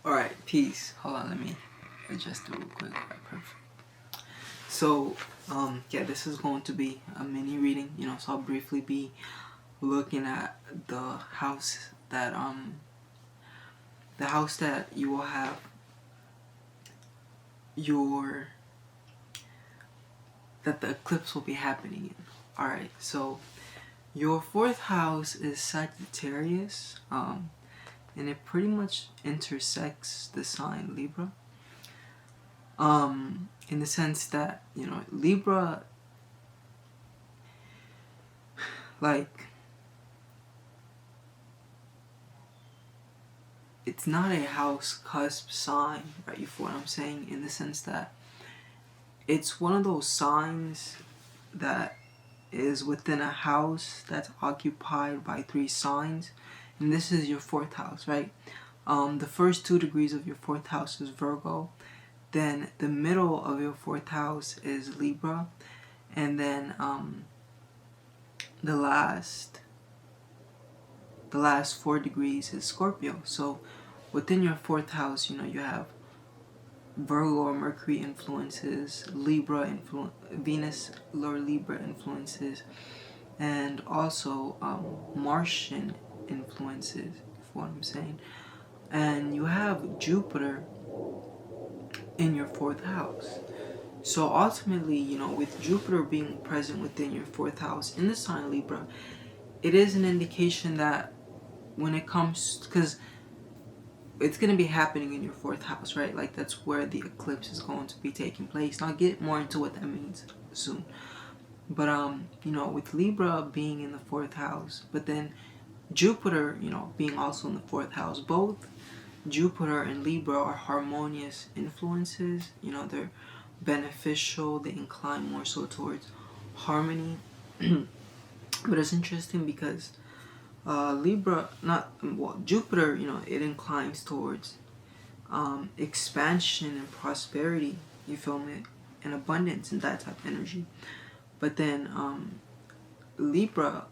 Alright, peace. Hold on, let me adjust it real quick. Alright, perfect. So, yeah, this is going to be a mini reading, so I'll briefly be looking at the house that you will have that the eclipse will be happening in. Alright, so your fourth house is Sagittarius, and it pretty much intersects the sign Libra. In the sense that, Libra, like, it's not a house cusp sign, right? You feel what I'm saying? In the sense that it's one of those signs that is within a house that's occupied by 3 signs, and this is your fourth house, right? The first 2 degrees of your fourth house is Virgo, then the middle of your fourth house is Libra, and then the last 4 degrees is Scorpio. So within your fourth house, you have Virgo or Mercury influences, Venus or Libra influences, and also Martian influences, if what I'm saying. And you have Jupiter in your fourth house. So ultimately, with Jupiter being present within your fourth house in the sign Libra, it is an indication that when it comes, because it's going to be happening in your fourth house, right? Like, that's where the eclipse is going to be taking place. And I'll get more into what that means soon. But, with Libra being in the fourth house, but then Jupiter, being also in the fourth house, both Jupiter and Libra are harmonious influences. They're beneficial. They incline more so towards harmony. But it's interesting because Jupiter, it inclines towards expansion and prosperity, you feel me, and abundance and that type of energy. But then Libra,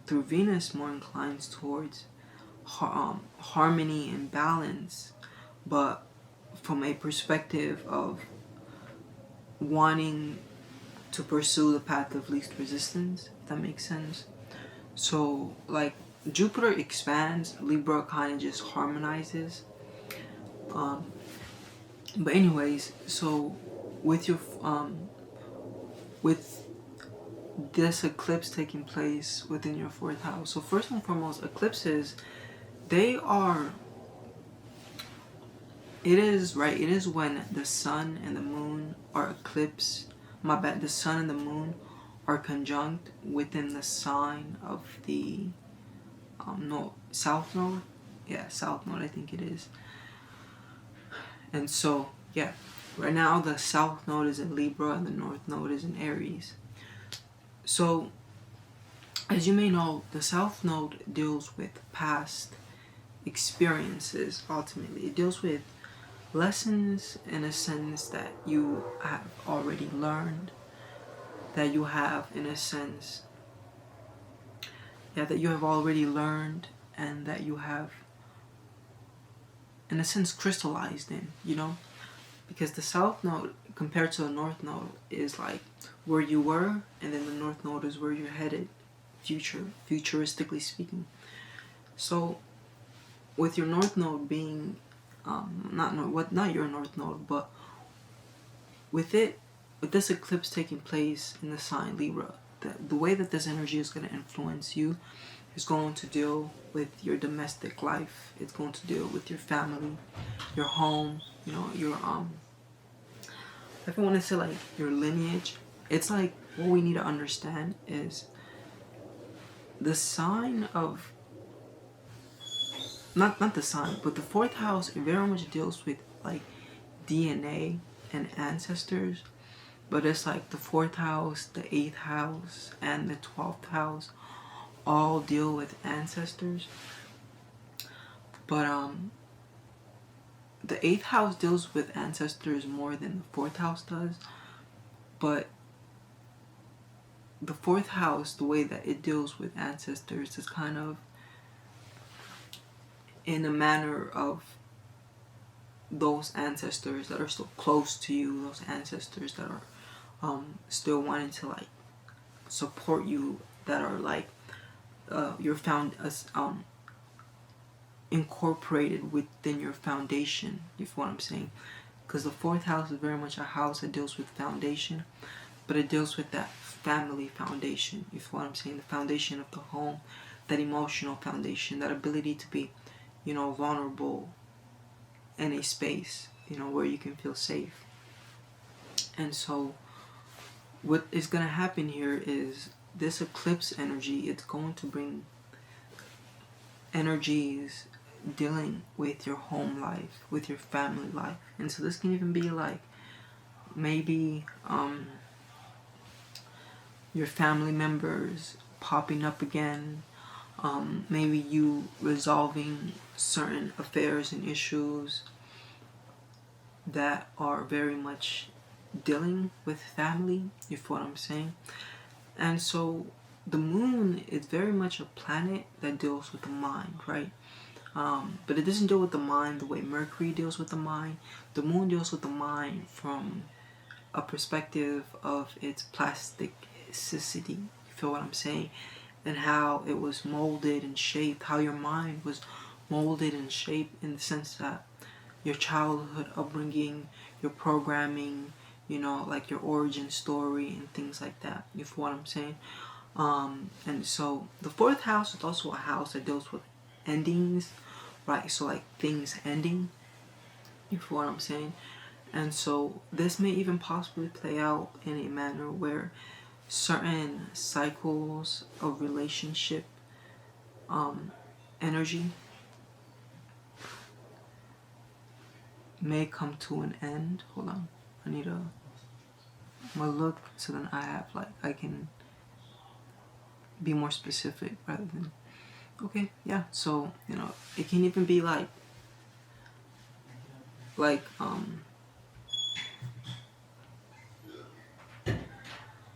through Venus, more inclines towards harmony and balance, but from a perspective of wanting to pursue the path of least resistance, if that makes sense. So, like, Jupiter expands, Libra kind of just harmonizes. But anyways, so with your with this eclipse taking place within your fourth house. So first and foremost, eclipses, it is when the sun and the moon are eclipsed. The sun and the moon are conjunct within the sign of the south node. Yeah, south node, I think it is. And so, yeah, right now the south node is in Libra and the north node is in Aries. So, as you may know, the south node deals with past experiences. Ultimately, it deals with lessons in a sense that you have already learned, that you have in a sense, that you have already learned, and that you have in a sense crystallized in, because the south node compared to the north node is like where you were, and then the north node is where you're headed, futuristically speaking. So with your north node being not your north node, but with this eclipse taking place in the sign Libra, the way that this energy is going to influence you is going to deal with your domestic life. It's going to deal with your family, your home, your if I want to say like your lineage. It's like what we need to understand is the sign of not the sign, but the fourth house very much deals with like DNA and ancestors. But it's like the fourth house, the 8th house, and the 12th house all deal with ancestors. But the 8th house deals with ancestors more than the 4th house does. But the 4th house, the way that it deals with ancestors is kind of in a manner of those ancestors that are still close to you, those ancestors that are still wanting to like support you, that are like your found incorporated within your foundation. You feel what I'm saying? Because the fourth house is very much a house that deals with foundation, but it deals with that family foundation. You feel what I'm saying? The foundation of the home, that emotional foundation, that ability to be, you know, vulnerable in a space, you know, where you can feel safe. And so what is going to happen here is this eclipse energy, it's going to bring energies dealing with your home life, with your family life. And so this can even be like maybe your family members popping up again, maybe you resolving certain affairs and issues that are very much dealing with family. You feel what I'm saying? And so the moon is very much a planet that deals with the mind, right? But it doesn't deal with the mind the way Mercury deals with the mind. The moon deals with the mind from a perspective of its plasticity. You feel what I'm saying? And how it was molded and shaped, how your mind was molded and shaped, in the sense that your childhood upbringing, your programming, you know, like your origin story and things like that. You feel what I'm saying? And so the fourth house is also a house that deals with endings, right? So like things ending. You feel what I'm saying? And so this may even possibly play out in a manner where certain cycles of relationship energy may come to an end. Hold on, I'm gonna look so then I have like, I can be more specific rather than, okay, yeah. So, you know, it can even be like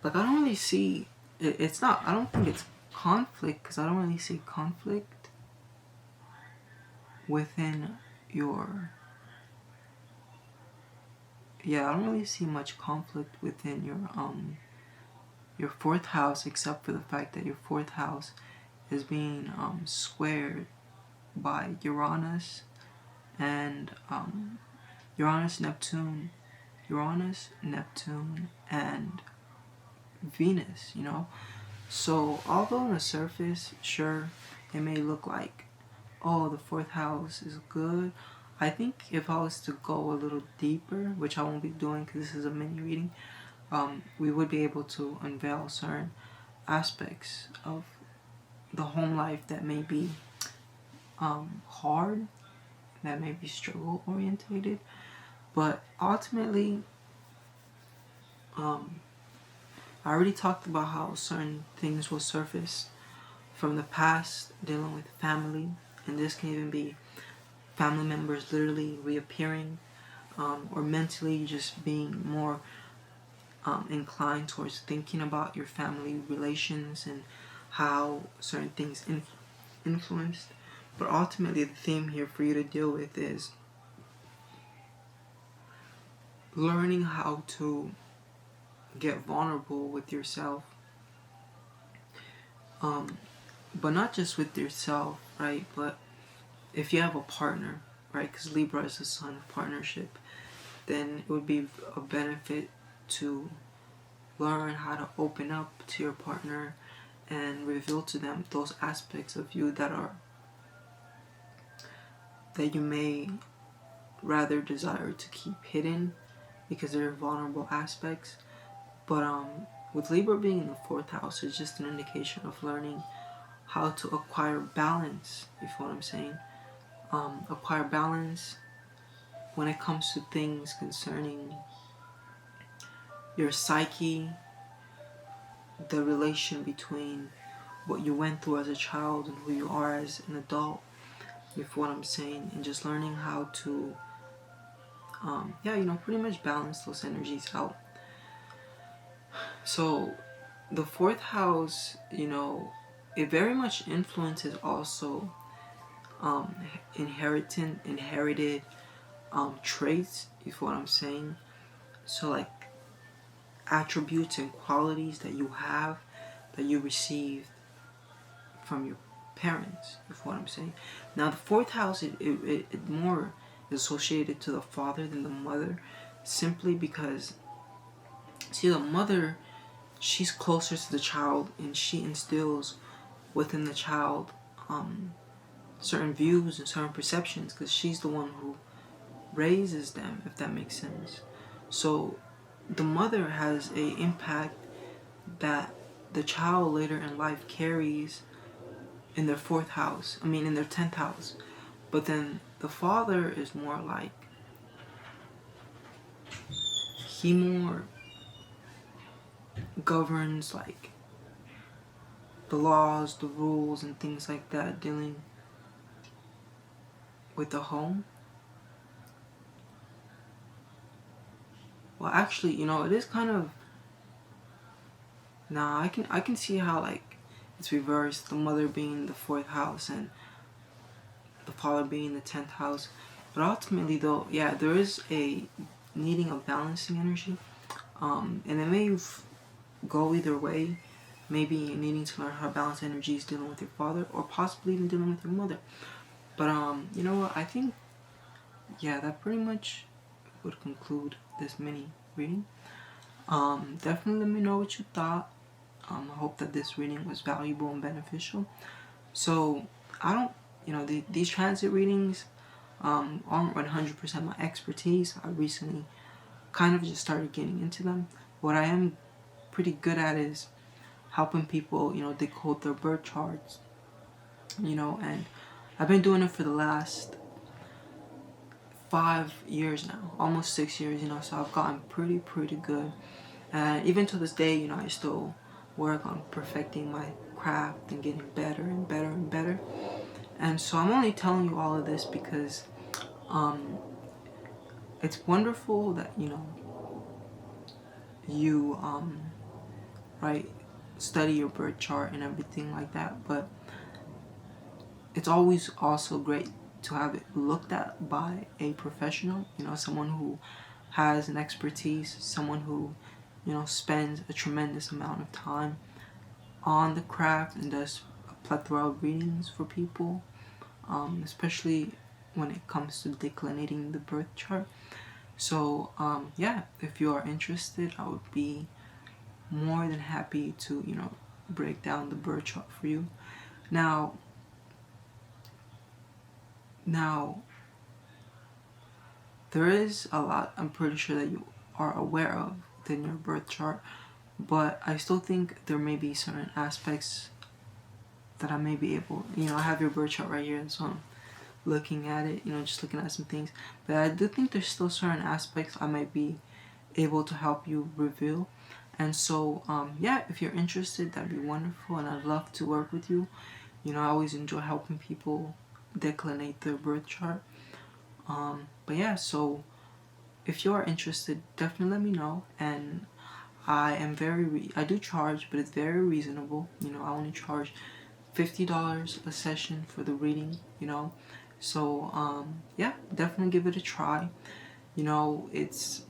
I don't really see it's not, I don't think it's conflict, because I don't really see conflict within your, yeah, I don't really see much conflict within your fourth house, except for the fact that your fourth house is being squared by Uranus and Uranus, Neptune, and Venus, you know? So, although on the surface, sure, it may look like, oh, the fourth house is good, I think if I was to go a little deeper, which I won't be doing because this is a mini reading, we would be able to unveil certain aspects of the home life that may be hard, that may be struggle orientated, but ultimately, I already talked about how certain things will surface from the past dealing with family, and this can even be family members literally reappearing, or mentally just being more inclined towards thinking about your family relations and how certain things influenced. But ultimately, the theme here for you to deal with is learning how to get vulnerable with yourself, but not just with yourself, right? But if you have a partner, right? Because Libra is the sign of partnership, then it would be a benefit to learn how to open up to your partner and reveal to them those aspects of you that you may rather desire to keep hidden because they're vulnerable aspects. But with Libra being in the fourth house, it's just an indication of learning how to acquire balance. You feel what I'm saying? Acquire balance when it comes to things concerning your psyche, the relation between what you went through as a child and who you are as an adult. You feel what I'm saying? And just learning how to, pretty much balance those energies out. So the fourth house, it very much influences also inherited traits, is what I'm saying. So like attributes and qualities that you have, that you received from your parents, is what I'm saying. Now the fourth house, it more is associated to the father than the mother, simply because, see, the mother, she's closer to the child, and she instills within the child certain views and certain perceptions, because she's the one who raises them, if that makes sense. So the mother has a impact that the child later in life carries in their fourth house, in their 10th house. But then the father is more like, he more governs like the laws, the rules, and things like that, dealing with the home. Well, actually, it is kind of, nah, I can see how like it's reversed, the mother being the fourth house and the father being the 10th house. But ultimately though, yeah, there is a needing of balancing energy, and it may go either way. Maybe needing to learn how to balance energies dealing with your father, or possibly even dealing with your mother. But you know what, I think, yeah, that pretty much would conclude this mini reading. Definitely let me know what you thought. I hope that this reading was valuable and beneficial. So I don't, these transit readings aren't 100% my expertise. I recently kind of just started getting into them. What I am pretty good at is helping people, decode their birth charts, and I've been doing it for the last 5 years now, almost 6 years, so I've gotten pretty good. And even to this day, I still work on perfecting my craft and getting better and better and better. And so I'm only telling you all of this because it's wonderful that, you, right, study your birth chart and everything like that, but it's always also great to have it looked at by a professional, someone who has an expertise, someone who, spends a tremendous amount of time on the craft and does a plethora of readings for people, especially when it comes to declinating the birth chart. So, yeah, if you are interested, I would be more than happy to, break down the birth chart for you. Now, there is a lot I'm pretty sure that you are aware of within your birth chart, but I still think there may be certain aspects that I may be able, I have your birth chart right here, so I'm looking at it, just looking at some things, but I do think there's still certain aspects I might be able to help you reveal. And so, yeah, if you're interested, that'd be wonderful, and I'd love to work with you. I always enjoy helping people declinate their birth chart. But yeah, so if you are interested, definitely let me know. And I am I do charge, but it's very reasonable. I only charge $50 a session for the reading, So, yeah, definitely give it a try. It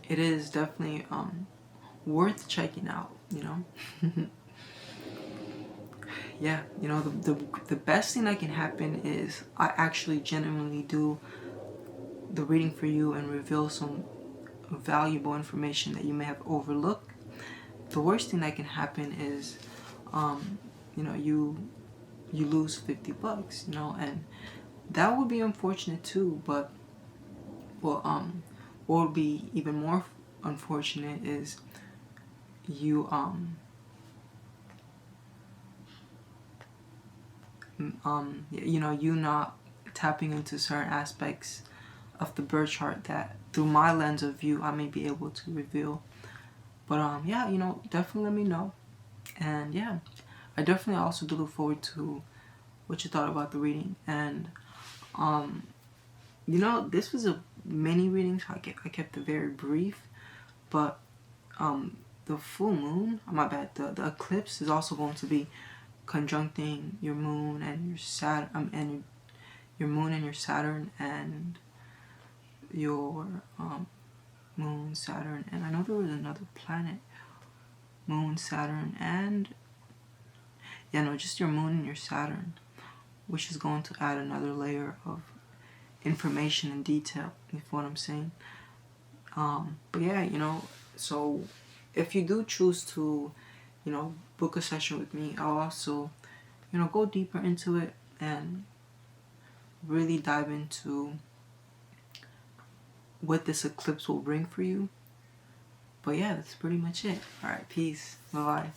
is definitely worth checking out, Yeah, the best thing that can happen is I actually genuinely do the reading for you and reveal some valuable information that you may have overlooked. The worst thing that can happen is, you lose $50, and that would be unfortunate too. But what would be even more unfortunate is you you not tapping into certain aspects of the birth chart that through my lens of view I may be able to reveal. But yeah, definitely let me know. And yeah, I definitely also do look forward to what you thought about the reading. And this was a mini reading, so I kept it very brief. But the full moon, my bad, the eclipse is also going to be conjuncting your moon and your Saturn, and your moon and your Saturn, and your moon, Saturn, and I know there was another planet, moon, Saturn, and yeah, no, just your moon and your Saturn, which is going to add another layer of information and detail, if what I'm saying. But yeah, so if you do choose to, book a session with me, I'll also, go deeper into it and really dive into what this eclipse will bring for you. But yeah, that's pretty much it. All right, peace. Bye-bye.